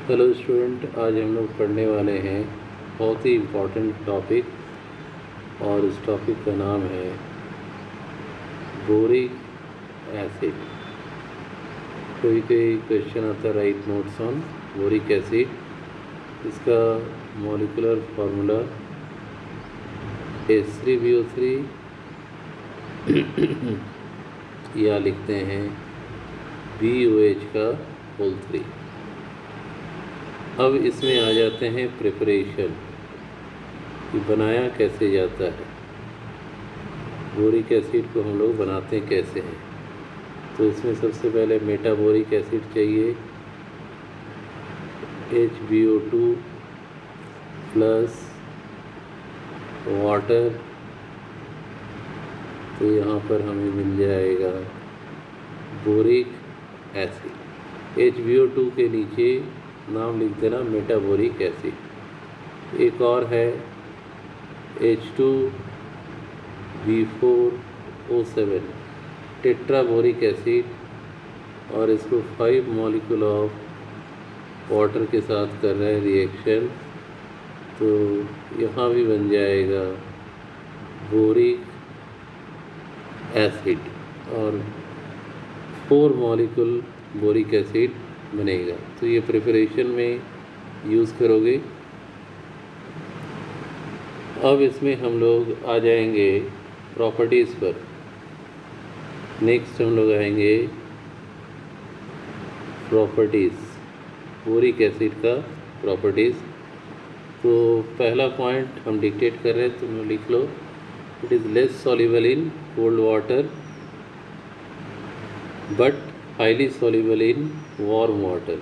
Hello student, आज हम लोग पढ़ने वाले हैं बहुत ही इम्पोर्टेंट टॉपिक और इस टॉपिक का नाम है बोरिक एसिड। कोई कोई क्वेश्चन आता है, right notes on boric acid. इसका मॉलिक्यूलर फार्मूला H3BO3 या लिखते हैं BOH का होल 3। अब इसमें आ जाते हैं प्रिपरेशन कि बनाया कैसे जाता है, बोरिक एसिड को हम लोग बनाते कैसे हैं। तो इसमें सबसे पहले मेटाबोरिक एसिड चाहिए, HBO2 प्लस वाटर। तो यहाँ पर हमें मिल जाएगा बोरिक एसिड। HBO2 के नीचे नाम लिख देना मेटाबोरिक एसिड। एक और है H2B4O7 टेट्राबोरिक एसिड, और इसको 5 मॉलिक्यूल ऑफ वाटर के साथ कर रहे हैं रिएक्शन। तो यहाँ भी बन जाएगा बोरिक एसिड और 4 मॉलिक्यूल बोरिक एसिड बनेगा। तो ये प्रिपरेशन में यूज़ करोगे। अब इसमें हम लोग आ जाएंगे प्रॉपर्टीज़ पर। नेक्स्ट हम लोग आएंगे प्रॉपर्टीज़, बोरिक एसिड का प्रॉपर्टीज़। तो पहला पॉइंट हम डिक्टेट कर रहे हैं, तुम लिख लो। It is less soluble in cold water but highly soluble in warm water.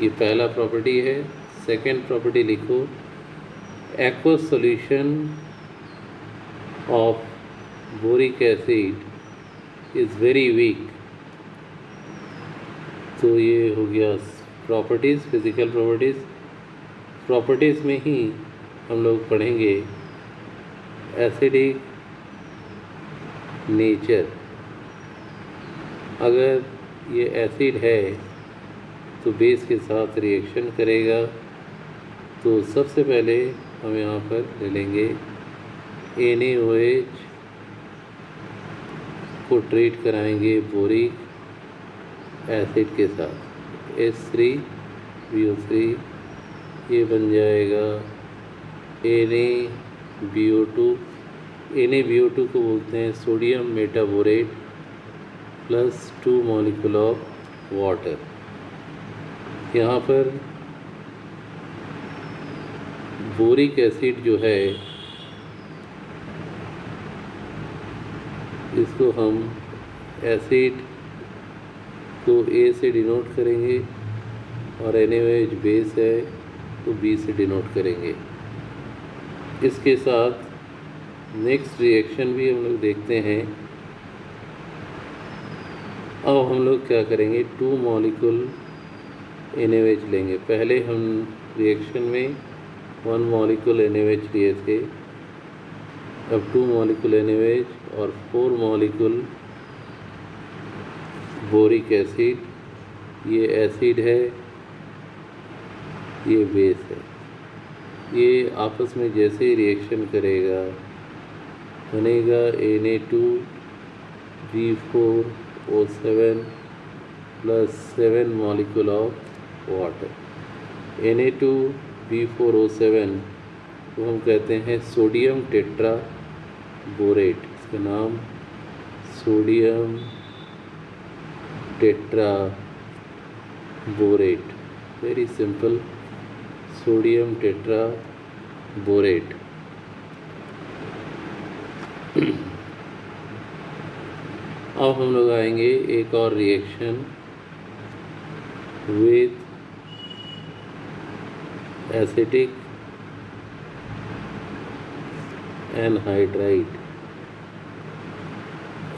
ये पहला प्रॉपर्टी है। सेकेंड प्रॉपर्टी लिखो, aqueous solution of boric acid is very weak। तो ये हो गया प्रॉपर्टीज़, फिजिकल प्रॉपर्टीज़। प्रॉपर्टीज़ में ही हम लोग पढ़ेंगे एसिडिक नेचर। अगर ये एसिड है तो बेस के साथ रिएक्शन करेगा। तो सबसे पहले हम यहाँ पर ले लेंगे NaOH को ट्रीट कराएंगे बोरिक एसिड के साथ, H3BO3। ये बन जाएगा NaBO2। NaBO2 को बोलते हैं sodium metaborate plus 2 molecule of water. यहाँ पर बोरिक एसिड जो है इसको हम एसिड को A से डिनोट करेंगे और NaOH बेस है तो B से डिनोट करेंगे। इसके साथ नेक्स्ट रिएक्शन भी हम लोग देखते हैं। अब हम लोग क्या करेंगे, 2 मॉलिक्यूल NaOH लेंगे। पहले हम रिएक्शन में 1 मॉलिक्यूल NaOH लिए थे, अब 2 मॉलिक्यूल NaOH और 4 मॉलिक्यूल बोरिक एसिड। ये एसिड है, ये बेस है। ये आपस में जैसे ही रिएक्शन करेगा बनेगा Na2B4O7 plus 7 molecule of water. Na2B4O7 को हम कहते हैं सोडियम टेट्रा बोरेट। इसका नाम sodium tetra borate, very simple, sodium tetra borate. अब हम लोग आएंगे एक और reaction with acetic anhydride.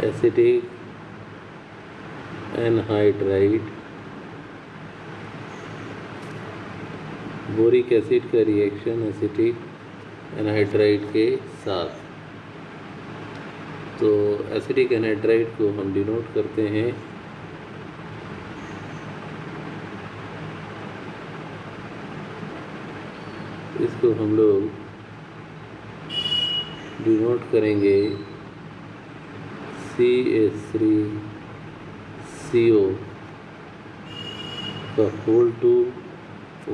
Acetic anhydride boric acid का रिएक्शन एसिटिक एनहाइड्राइड के साथ। तो एसिटिक एनहाइड्राइड को हम डिनोट करते हैं इसको हम लोग डिनोट करेंगे CH3CO का होल टू O।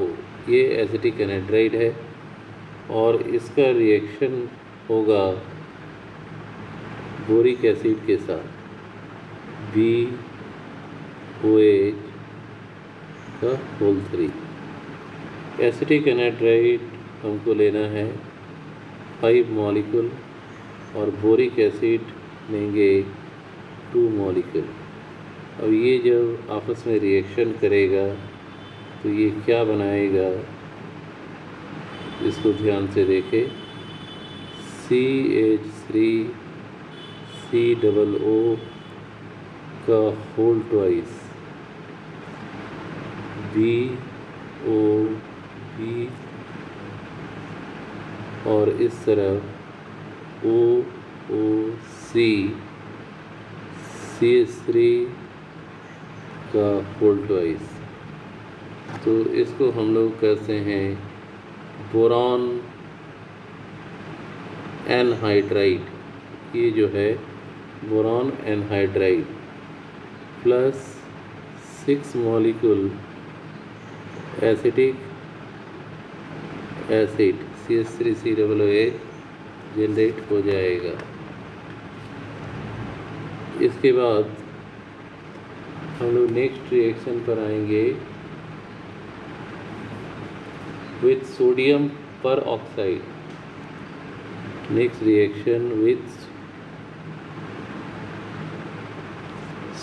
ये एसिटिक एनहाइड्राइड है और इसका रिएक्शन होगा बोरिक एसिड के साथ BOH का होल 3। एसिटिक एनहाइड्राइड हमको लेना है 5 मॉलिक्यूल और बोरिक एसिड लेंगे 2 मॉलिक्यूल। अब ये जब आपस में रिएक्शन करेगा तो ये क्या बनाएगा, इसको ध्यान से देखें। CH3COO का होल ट्वाइस BOB और इस तरफ OOC CH3 का होल ट्वाइस। तो इसको हम लोग कहते हैं बोरॉन एनहाइड्राइड। ये जो है boron anhydride plus 6 molecule acetic acid CH3COOH generate हो जाएगा। इसके बाद हम लोग नेक्स्ट रिएक्शन पर आएंगे with sodium peroxide। Next reaction with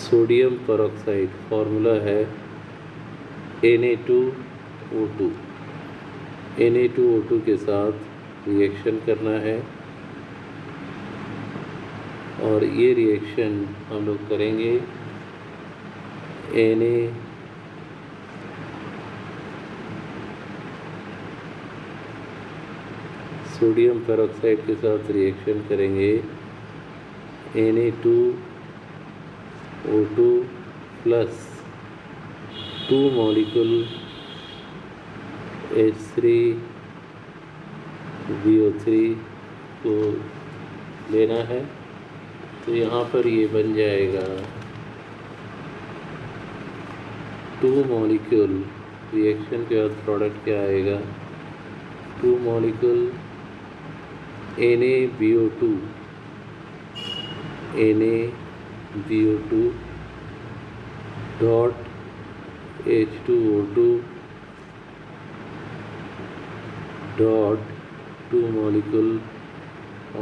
sodium peroxide, formula है Na2O2। Na2O2 के साथ रिएक्शन करना है और ये रिएक्शन हम लोग करेंगे Na सोडियम पेरोक्साइड के साथ रिएक्शन करेंगे Na2O2 प्लस 2 मॉलिक्यूल H3BO3 को लेना है। तो यहाँ पर ये बन जाएगा 2 मॉलिक्यूल, रिएक्शन के बाद प्रोडक्ट क्या आएगा 2 molecule NaBO2 dot H2O2 dot 2 molecule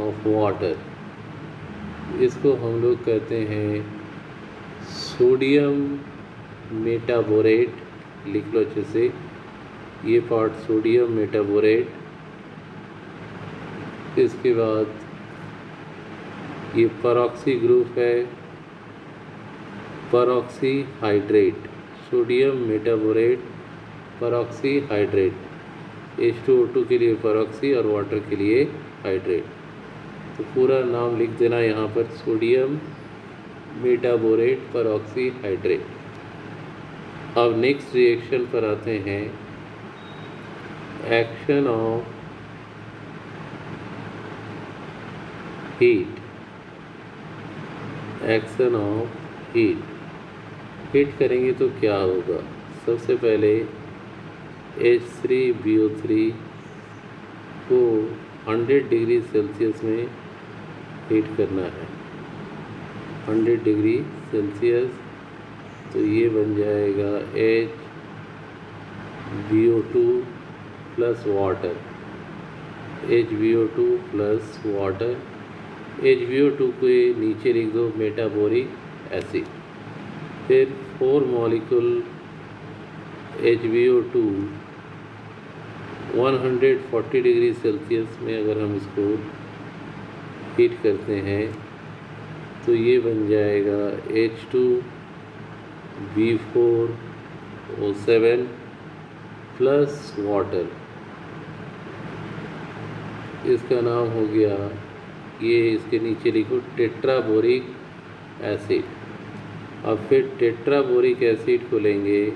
of water. इसको हम लोग कहते हैं सोडियम मेटाबोरेट। लिख लो अच्छे से, ये पार्ट सोडियम मेटाबोरेट। इसके बाद ये परऑक्सी ग्रुप है, परऑक्सी hydrate, sodium metaborate परऑक्सी hydrate. H2O2 के लिए परऑक्सी और वाटर के लिए हाइड्रेट। तो पूरा नाम लिख देना यहाँ पर, सोडियम मेटाबोरेट परऑक्सी हाइड्रेट। अब नेक्स्ट रिएक्शन पर आते हैं, action of heat. Action of heat, heat करेंगे तो क्या होगा। सबसे पहले H3BO3 को 100 डिग्री सेल्सियस में हीट करना है, 100 डिग्री सेल्सियस। तो ये बन जाएगा HBO2 plus water, HBO2 plus water. HBO2 को नीचे लिख दो मेटाबोरिक एसिड। फिर 4 मॉलिक्यूल HBO2 140 डिग्री सेल्सियस में अगर हम इसको हीट करते हैं तो ये बन जाएगा H2B4O7 प्लस वाटर। इसका नाम हो गया, ये इसके नीचे लिखो टेट्राबोरिक एसिड। अब फिर टेट्राबोरिक एसिड को लेंगे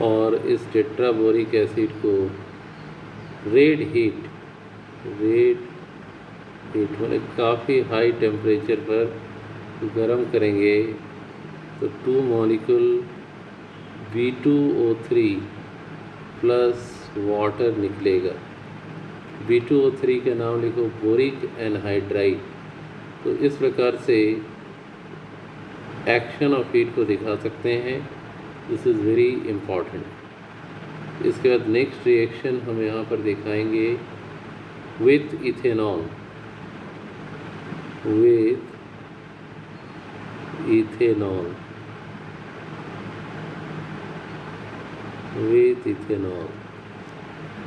और इस टेट्राबोरिक एसिड को रेड हीट मतलब काफ़ी हाई टेम्परेचर पर गर्म करेंगे तो 2 मॉलिक्यूल B2O3 प्लस वाटर निकलेगा। B2O3 का नाम लिखो बोरिक एनहाइड्राइड। तो इस प्रकार से एक्शन ऑफ हीट को दिखा सकते हैं। This is very important. इसके बाद नेक्स्ट रिएक्शन हम यहाँ पर दिखाएंगे विथ इथेनॉल।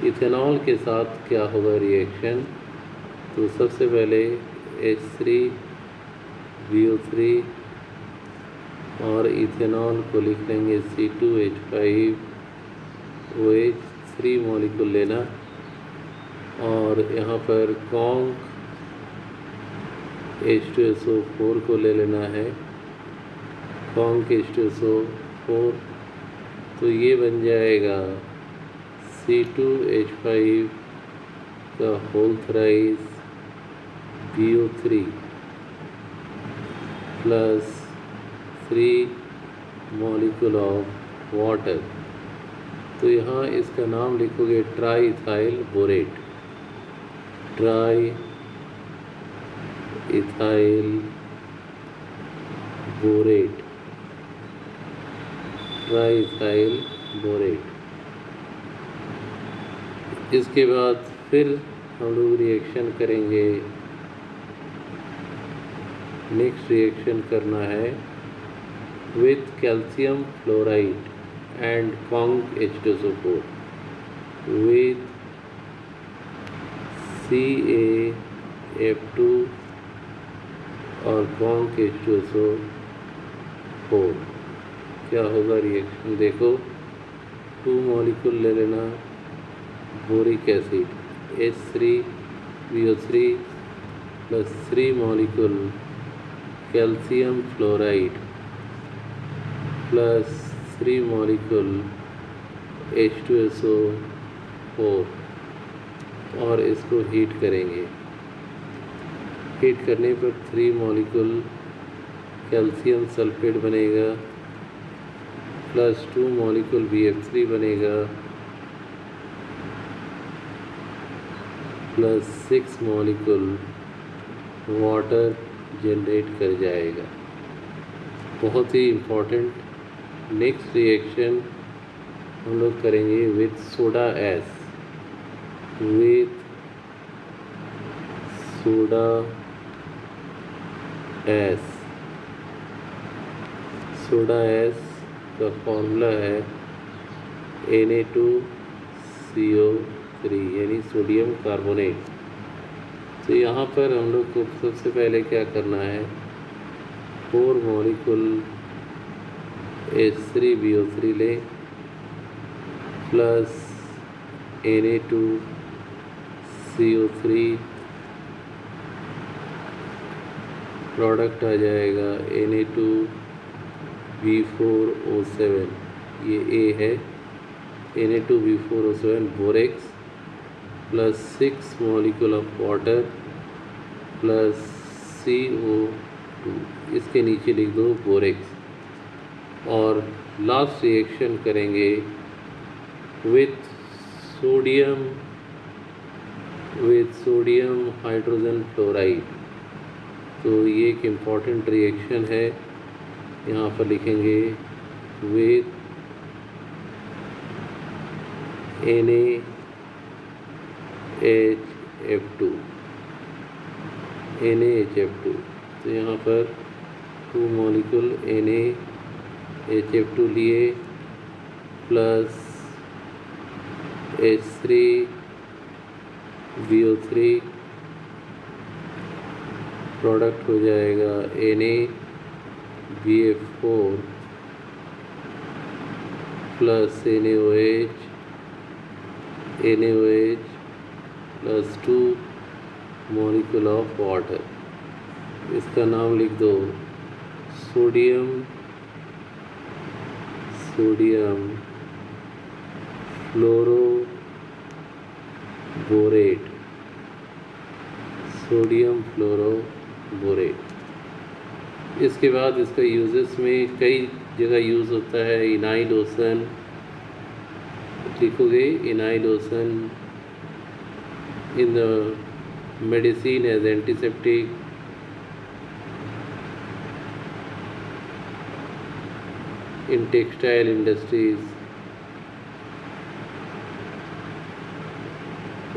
इथेनॉल के साथ क्या होगा रिएक्शन? तो सबसे पहले H3BO3 और इथेनॉल को लिख लेंगे C2H5OH, 3 मॉलिक्यूल लेना और यहाँ पर कॉन्क H2SO4 को ले लेना है, कॉन्क H2SO4। तो ये बन जाएगा C2H5 का whole thrice BO3 plus 3 molecule of water. तो यहाँ इसका नाम लिखोगे triethyl borate. Triethyl borate, triethyl borate. इसके बाद फिर हम लोग रिएक्शन करेंगे। नेक्स्ट रिएक्शन करना है with calcium fluoride and conc H2SO4 with CaF2 और कॉन्क H2SO4। क्या होगा रिएक्शन देखो, 2 मॉलिक्यूल ले लेना boric acid H3BO3 plus 3 molecule calcium fluoride plus 3 molecule H2SO4 और इसको हीट करेंगे। हीट करने पर 3 मॉलिक्यूल कैल्शियम सल्फेट बनेगा प्लस 2 मॉलिक्यूल BF3 बनेगा प्लस 6 मॉलिक्यूल वाटर जनरेट कर जाएगा। बहुत ही इम्पॉर्टेंट। नेक्स्ट रिएक्शन हम लोग करेंगे with soda S, with soda S. Soda S का फॉर्मूला है Na2CO3 यानी सोडियम कार्बोनेट। तो यहाँ पर हम लोग को सबसे पहले क्या करना है, 4 मॉलिक्यूल H3BO3 लें प्लस Na2CO3, प्रोडक्ट आ जाएगा Na2B4O7, ये A है, Na2B4O7 borax plus 6 molecule of water plus CO2, इसके नीचे लिख दो बोरेक्स। और लास्ट रिएक्शन करेंगे विथ सोडियम हाइड्रोजन फ्लोराइड। तो ये एक इम्पॉर्टेंट रिएक्शन है, यहाँ पर लिखेंगे विथ NaHF2। तो यहाँ पर 2 मॉलिक्यूल NaHF2 लिए प्लस H3BO3, प्रोडक्ट हो जाएगा NaBF4 plus NaOH plus 2 molecule of water. इसका नाम लिख दो सोडियम फ्लोरोबोरेट, सोडियम फ्लोरोबोरेट। इसके बाद इसका यूजेस में कई जगह यूज़ होता है। इनाइल लोशन लिखोगे, इनाइल lotion in the medicine as antiseptic, in textile industries,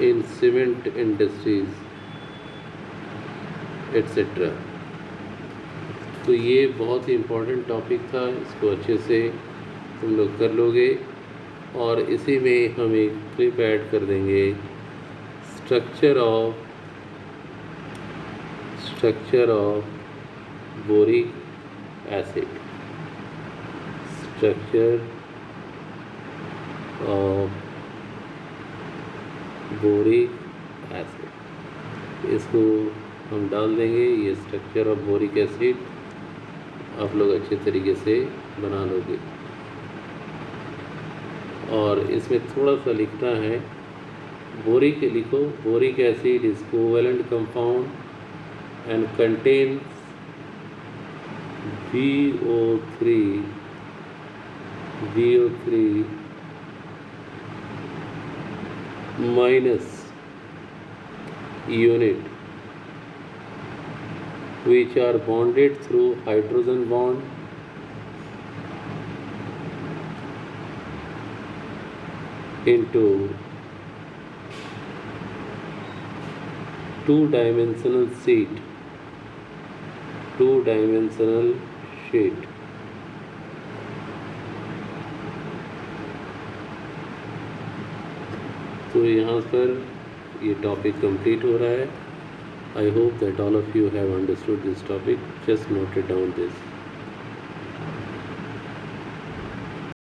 in cement industries, etc. तो ये बहुत ही इम्पोर्टेंट टॉपिक था, इसको अच्छे से तुम लोग कर लोगे। और इसी में हम एक क्लिप ऐड कर देंगे, structure of boric acid, structure of boric acid, इसको हम डाल देंगे। ये स्ट्रक्चर ऑफ बोरिक एसिड आप लोग अच्छे तरीके से बना लोगे। और इसमें थोड़ा सा लिखना है, बोरिक लिखो, boric acid is covalent compound and contains VO3 minus unit which are bonded through hydrogen bond into two-dimensional sheet, तो यहाँ पर ये टॉपिक कंप्लीट हो रहा है। I hope that all of you have understood this topic, just note it down this.